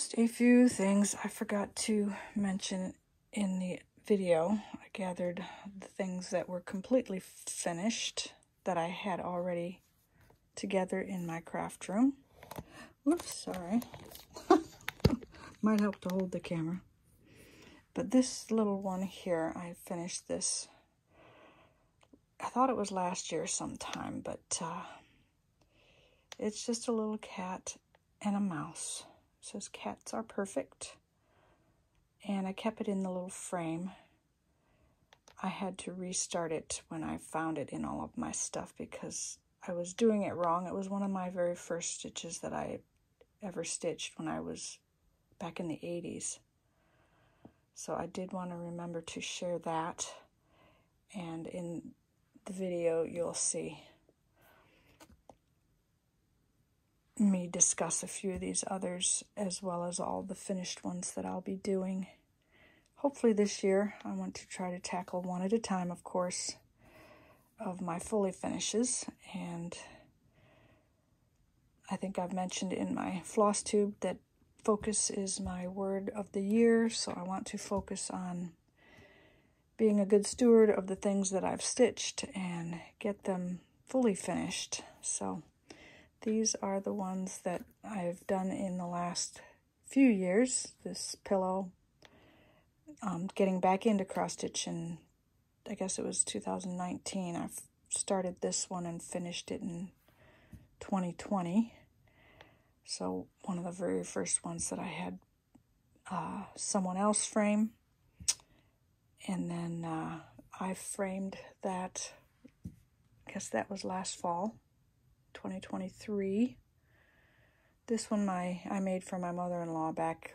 Just a few things I forgot to mention in the video. I gathered the things that were completely finished that I had already together in my craft room. Whoops, sorry. Might help to hold the camera. But this little one here, I finished this. I thought it was last year sometime, but it's just a little cat and a mouse. It says cats are perfect. And I kept it in the little frame. I had to restart it when I found it in all of my stuff because I was doing it wrong. It was one of my very first stitches that I ever stitched when I was back in the 80s. So I did want to remember to share that. And in the video, you'll see me discuss a few of these others as well as all the finished ones that I'll be doing. Hopefully this year, I want to try to tackle one at a time, of course, of my fully finishes. And I think I've mentioned in my floss tube that focus is my word of the year, so I want to focus on being a good steward of the things that I've stitched and get them fully finished. So these are the ones that I've done in the last few years. This pillow, getting back into cross stitch, and I guess it was 2019. I started this one and finished it in 2020. So one of the very first ones that I had someone else frame. And then I framed that, I guess that was last fall, 2023. This one I made for my mother-in-law back,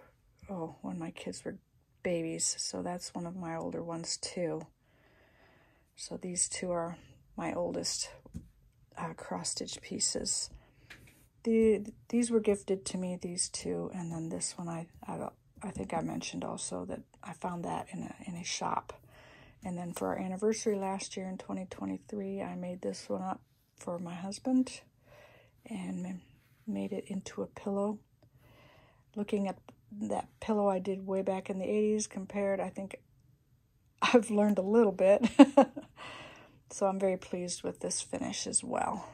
when my kids were babies. So that's one of my older ones too. So these two are my oldest cross-stitch pieces. These were gifted to me, these two, and then this one I think I mentioned also that I found that in a shop. And then for our anniversary last year in 2023, I made this one up for my husband and made it into a pillow. Looking at that pillow I did way back in the 80s compared, I think I've learned a little bit. So I'm very pleased with this finish as well.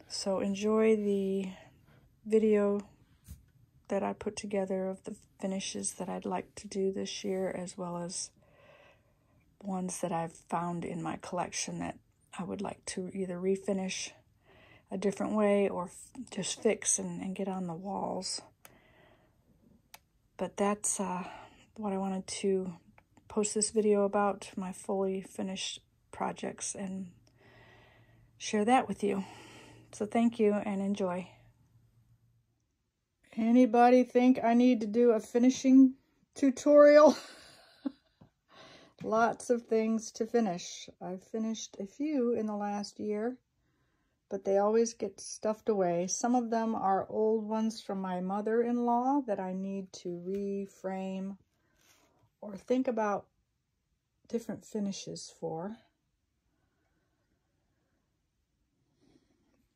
So enjoy the video that I put together of the finishes that I'd like to do this year, as well as ones that I've found in my collection that I would like to either refinish a different way or just fix and get on the walls. But that's what I wanted to post this video about, my fully finished projects, and share that with you. So thank you and enjoy. Anybody think I need to do a finishing tutorial? Lots of things to finish. I've finished a few in the last year, but they always get stuffed away. Some of them are old ones from my mother-in-law that I need to reframe or think about different finishes for.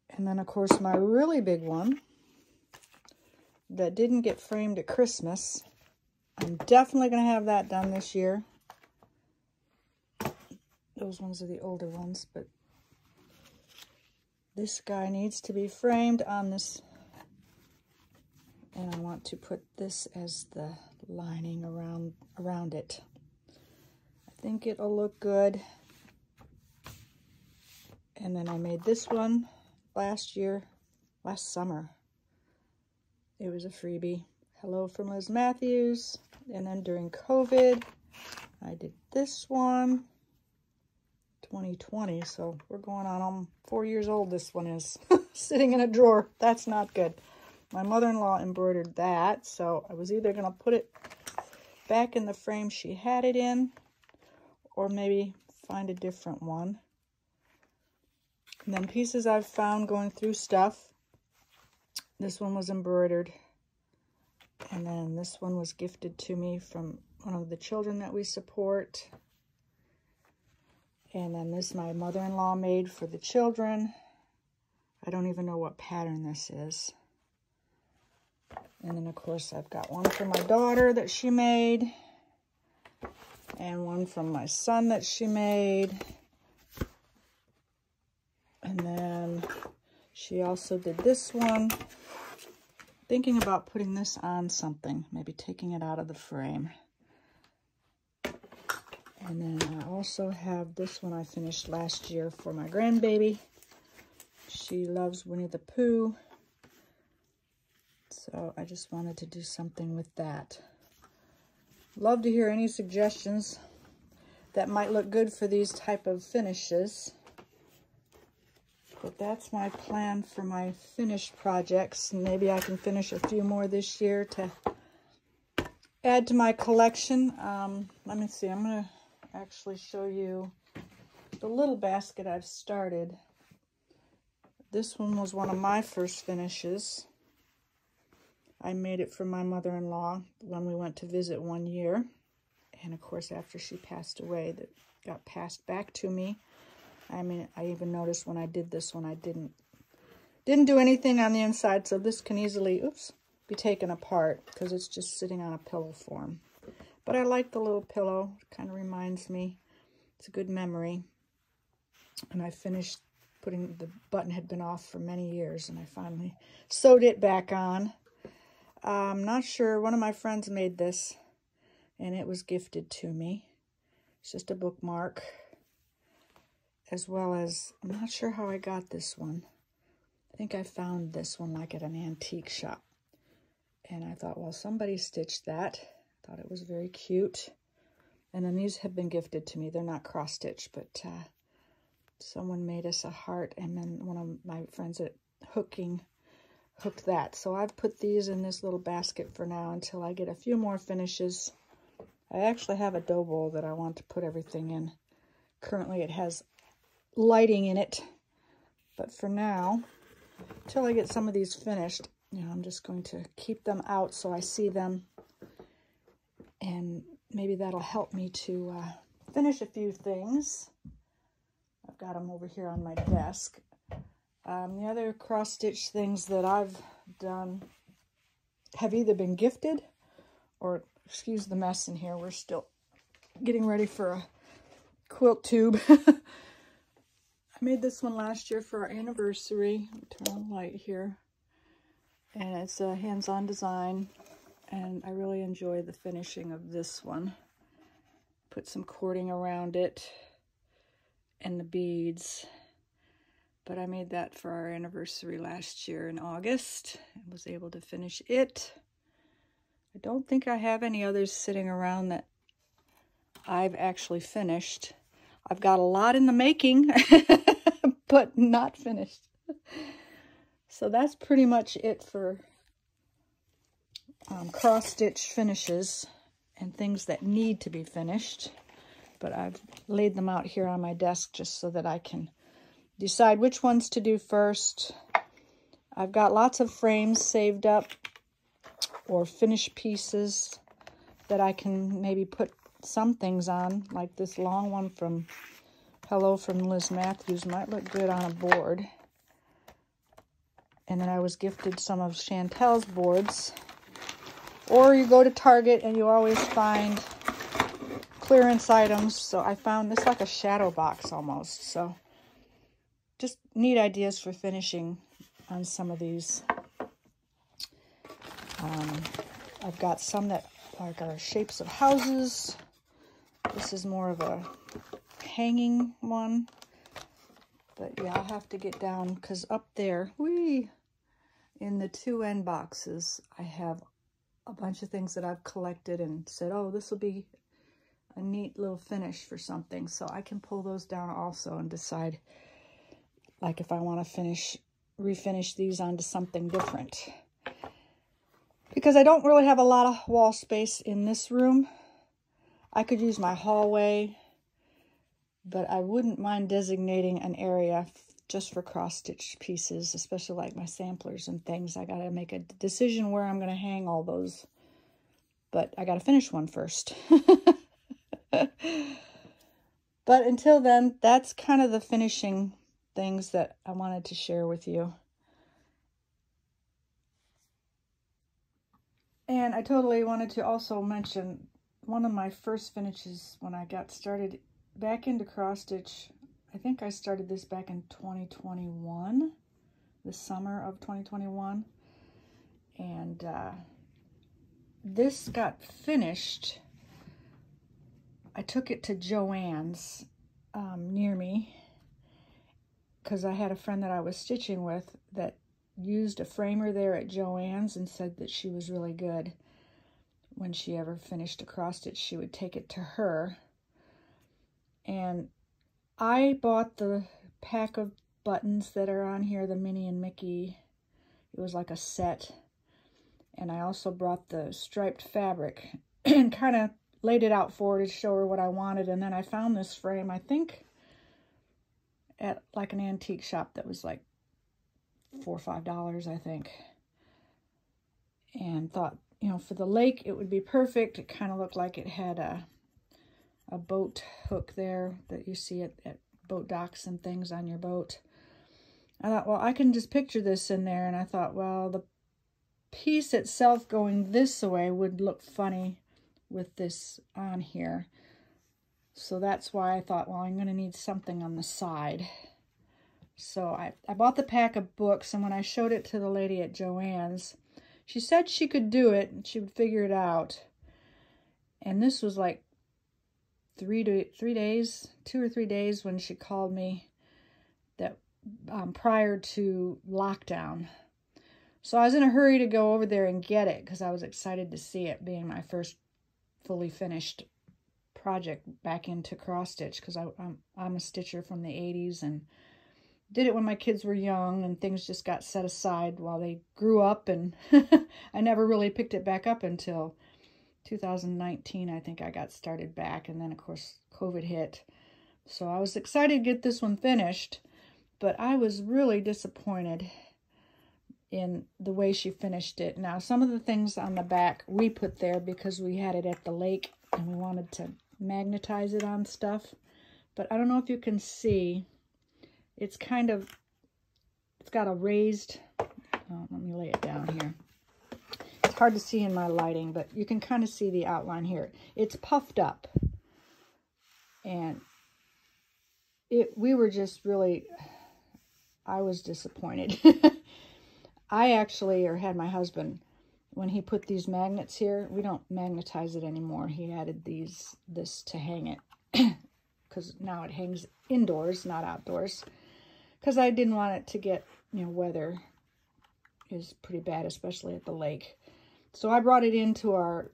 And then, of course, my really big one that didn't get framed at Christmas. I'm definitely going to have that done this year. Those ones are the older ones, but this guy needs to be framed on this. And I want to put this as the lining around it. I think it'll look good. And then I made this one last summer. It was a freebie. Hello from Liz Matthews. And then during COVID, I did this one, 2020. So we're going on 4 years old. This one is sitting in a drawer. That's not good. My mother-in-law embroidered that. So I was either going to put it back in the frame she had it in, or maybe find a different one. And then pieces I've found going through stuff. This one was embroidered. And then this one was gifted to me from one of the children that we support. And then this my mother-in-law made for the children. I don't even know what pattern this is. And then, of course, I've got one for my daughter that she made. And one from my son that she made. And then she also did this one. Thinking about putting this on something. Maybe taking it out of the frame. And then I also have this one I finished last year for my grandbaby. She loves Winnie the Pooh. So I just wanted to do something with that. Love to hear any suggestions that might look good for these type of finishes. But that's my plan for my finished projects. Maybe I can finish a few more this year to add to my collection. Let me see, I'm going to actually show you the little basket I've started. This one was one of my first finishes. I made it for my mother-in-law when we went to visit one year. And of course, after she passed away, that got passed back to me. I mean, I even noticed when I did this one, I didn't do anything on the inside, so this can easily, be taken apart because it's just sitting on a pillow form. But I like the little pillow. It kind of reminds me. It's a good memory. And I finished putting, the button had been off for many years, and I finally sewed it back on. I'm not sure. One of my friends made this, and it was gifted to me. It's just a bookmark, as well as, I'm not sure how I got this one. I think I found this one like at an antique shop. And I thought, well, somebody stitched that. Thought it was very cute. And then these have been gifted to me. They're not cross-stitch, but someone made us a heart, and then one of my friends at hooked that. So I've put these in this little basket for now until I get a few more finishes. I actually have a dough bowl that I want to put everything in. Currently it has lighting in it, but for now, until I get some of these finished, I'm just going to keep them out so I see them, and maybe that'll help me to finish a few things. I've got them over here on my desk. The other cross-stitch things that I've done have either been gifted or, excuse the mess in here, we're still getting ready for a quilt tube. I made this one last year for our anniversary. Turn on the light here. And it's a hands-on design, and I really enjoy the finishing of this one. Put some cording around it and the beads. But I made that for our anniversary last year in August and was able to finish it. I don't think I have any others sitting around that I've actually finished. I've got a lot in the making, but not finished. So that's pretty much it for cross-stitch finishes and things that need to be finished. But I've laid them out here on my desk just so that I can decide which ones to do first. I've got lots of frames saved up or finished pieces that I can maybe put some things on, like this long one from Hello from Liz Matthews might look good on a board. And then I was gifted some of Chantel's boards. Or you go to Target and you always find clearance items. So I found this like a shadow box almost. So just neat ideas for finishing on some of these. I've got some that like are shapes of houses. This is more of a hanging one. But yeah, I'll have to get down because up there, in the 2 end boxes, I have a bunch of things that I've collected and said, oh, this will be a neat little finish for something. So I can pull those down also and decide, like, if I want to refinish these onto something different. Because I don't really have a lot of wall space in this room. I could use my hallway, but I wouldn't mind designating an area just for cross-stitch pieces, especially like my samplers and things. I got to make a decision where I'm going to hang all those, but I got to finish one first. But until then, that's kind of the finishing things that I wanted to share with you. And I totally wanted to also mention one of my first finishes when I got started back into cross stitch. I think I started this back in 2021, the summer of 2021. And this got finished. I took it to Joann's near me because I had a friend that I was stitching with that used a framer there at Joann's and said that she was really good. When she ever finished a cross stitch, she would take it to her. And I bought the pack of buttons that are on here, the Minnie and Mickey. It was like a set. And I also brought the striped fabric and kind of laid it out for her to show her what I wanted. And then I found this frame, I think, at like an antique shop that was like $4 or $5, I think. And thought, you know, for the lake, it would be perfect. It kind of looked like it had a boat hook there that you see at boat docks and things on your boat. I thought, well, I can just picture this in there. And I thought, well, the piece itself going this way would look funny with this on here. So that's why I thought, well, I'm going to need something on the side. So I bought the pack of books, and when I showed it to the lady at Joann's, she said she could do it and she would figure it out. And this was like 2 or 3 days when she called me that prior to lockdown. So I was in a hurry to go over there and get it because I was excited to see it, being my first fully finished project back into cross stitch, because I'm a stitcher from the 80s and did it when my kids were young, and things just got set aside while they grew up, and I never really picked it back up until 2019. I think I got started back, and then of course COVID hit. So I was excited to get this one finished, but I was really disappointed in the way she finished it. Now, some of the things on the back we put there because we had it at the lake and we wanted to magnetize it on stuff, but I don't know if you can see. It's got a raised, let me lay it down here. It's hard to see in my lighting, but you can kind of see the outline here. It's puffed up. And we were just really, I was disappointed. I actually, or had my husband, when he put these magnets here, we don't magnetize it anymore. He added this to hang it, because now it hangs indoors, not outdoors. Because I didn't want it to get, you know, weather is pretty bad, especially at the lake. So I brought it into our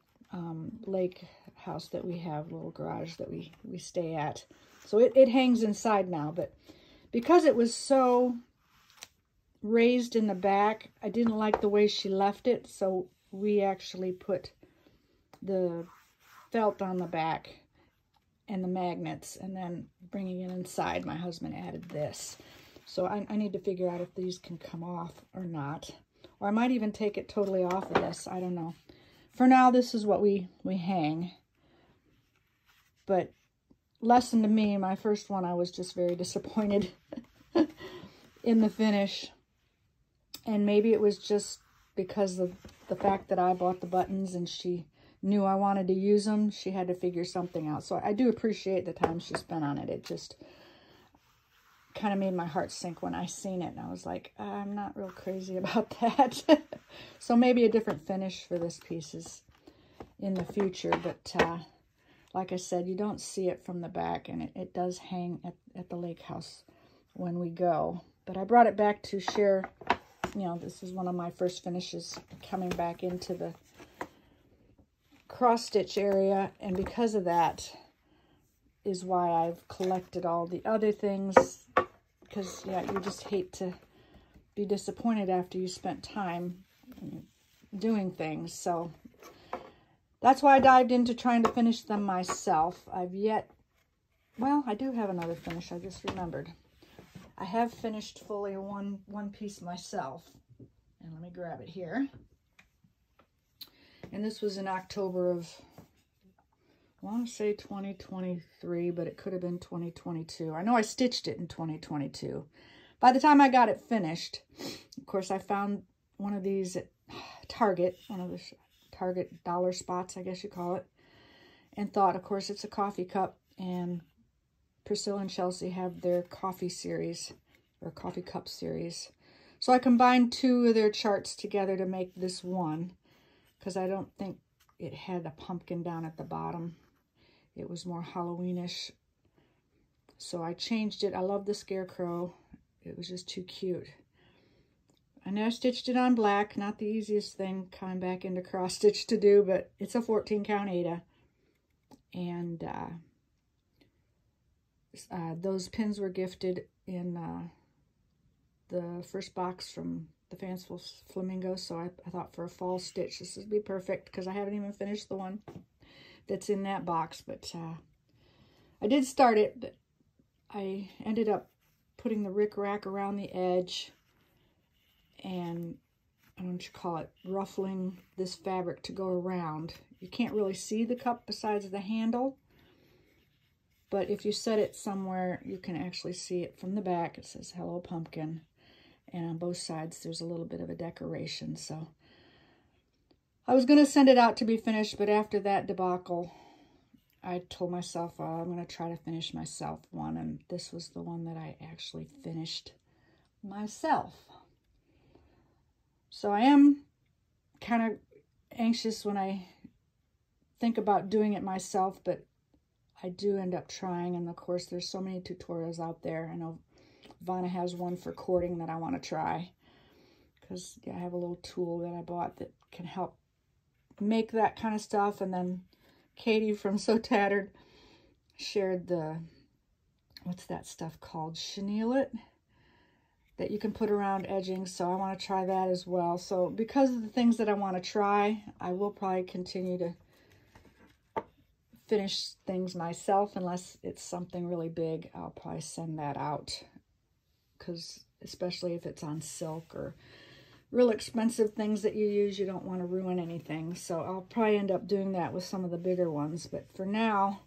lake house that we have, little garage that we stay at. So it hangs inside now, but because it was so raised in the back, I didn't like the way she left it, so we actually put the felt on the back and the magnets, and then bringing it inside, my husband added this. So I need to figure out if these can come off or not. Or I might even take it totally off of this. I don't know. For now, this is what we hang. But lesson to me, my first one, I was just very disappointed in the finish. And maybe it was just because of the fact that I bought the buttons and she knew I wanted to use them. She had to figure something out. So I do appreciate the time she spent on it. It just kind of made my heart sink when I seen it, and I was like, I'm not real crazy about that. So maybe a different finish for this piece is in the future, but like I said, you don't see it from the back, and it does hang at the lake house when we go. But I brought it back to share. You know, this is one of my first finishes coming back into the cross stitch area, and because of that is why I've collected all the other things, because yeah, you just hate to be disappointed after you spent time doing things. So that's why I dived into trying to finish them myself. Well, I do have another finish, I just remembered. I have finished fully one piece myself, and let me grab it here. And this was in October of, I want to say 2023, but it could have been 2022. I know I stitched it in 2022. By the time I got it finished, of course, I found one of these at Target, one of the Target dollar spots, I guess you call it. And thought, of course, it's a coffee cup, and Priscilla and Chelsea have their coffee series, or coffee cup series. So I combined 2 of their charts together to make this one, because I don't think it had a pumpkin down at the bottom. It was more Halloweenish. So I changed it. I love the scarecrow. It was just too cute. And I stitched it on black. Not the easiest thing coming back into cross stitch to do, but it's a 14 count Aida. And those pins were gifted in the first box from the Fanciful Flamingo. So I thought for a fall stitch, this would be perfect, because I haven't even finished the one that's in that box. But I did start it, but I ended up putting the rickrack around the edge and, I don't know what you call it, ruffling this fabric to go around. You can't really see the cup besides the handle, but if you set it somewhere, you can actually see it from the back. It says Hello Pumpkin, and on both sides there's a little bit of a decoration. So I was going to send it out to be finished, but after that debacle, I told myself, oh, I'm going to try to finish myself one, and this was the one that I actually finished myself. So I am kind of anxious when I think about doing it myself, but I do end up trying, and of course there's so many tutorials out there. I know Vanna has one for cording that I want to try, because I have a little tool that I bought that can help make that kind of stuff. And then Katie from So Tattered shared the, what's that stuff called? Chenille, that you can put around edging. So I want to try that as well. So because of the things that I want to try, I will probably continue to finish things myself, unless it's something really big. I'll probably send that out, because especially if it's on silk or real expensive things that you use, you don't want to ruin anything. So I'll probably end up doing that with some of the bigger ones. But for now,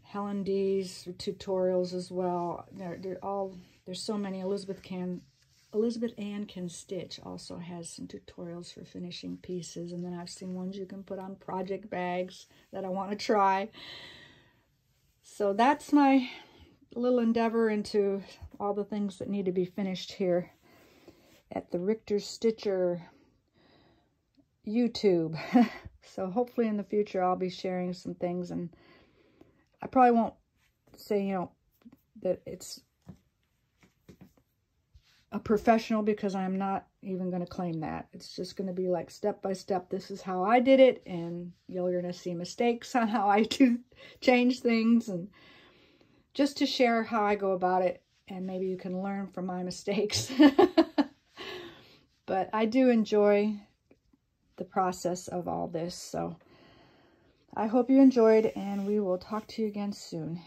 Helen D's tutorials as well. There's so many. Elizabeth Ann Can Stitch also has some tutorials for finishing pieces. And then I've seen ones you can put on project bags that I want to try. So that's my little endeavor into all the things that need to be finished here at the Richter Stitcher YouTube. So hopefully in the future I'll be sharing some things, and I probably won't say, you know, that it's a professional, because I'm not even going to claim that. It's just going to be like step by step. This is how I did it, and you're going to see mistakes on how I do change things, and just to share how I go about it, and maybe you can learn from my mistakes. But I do enjoy the process of all this. So I hope you enjoyed, and we will talk to you again soon.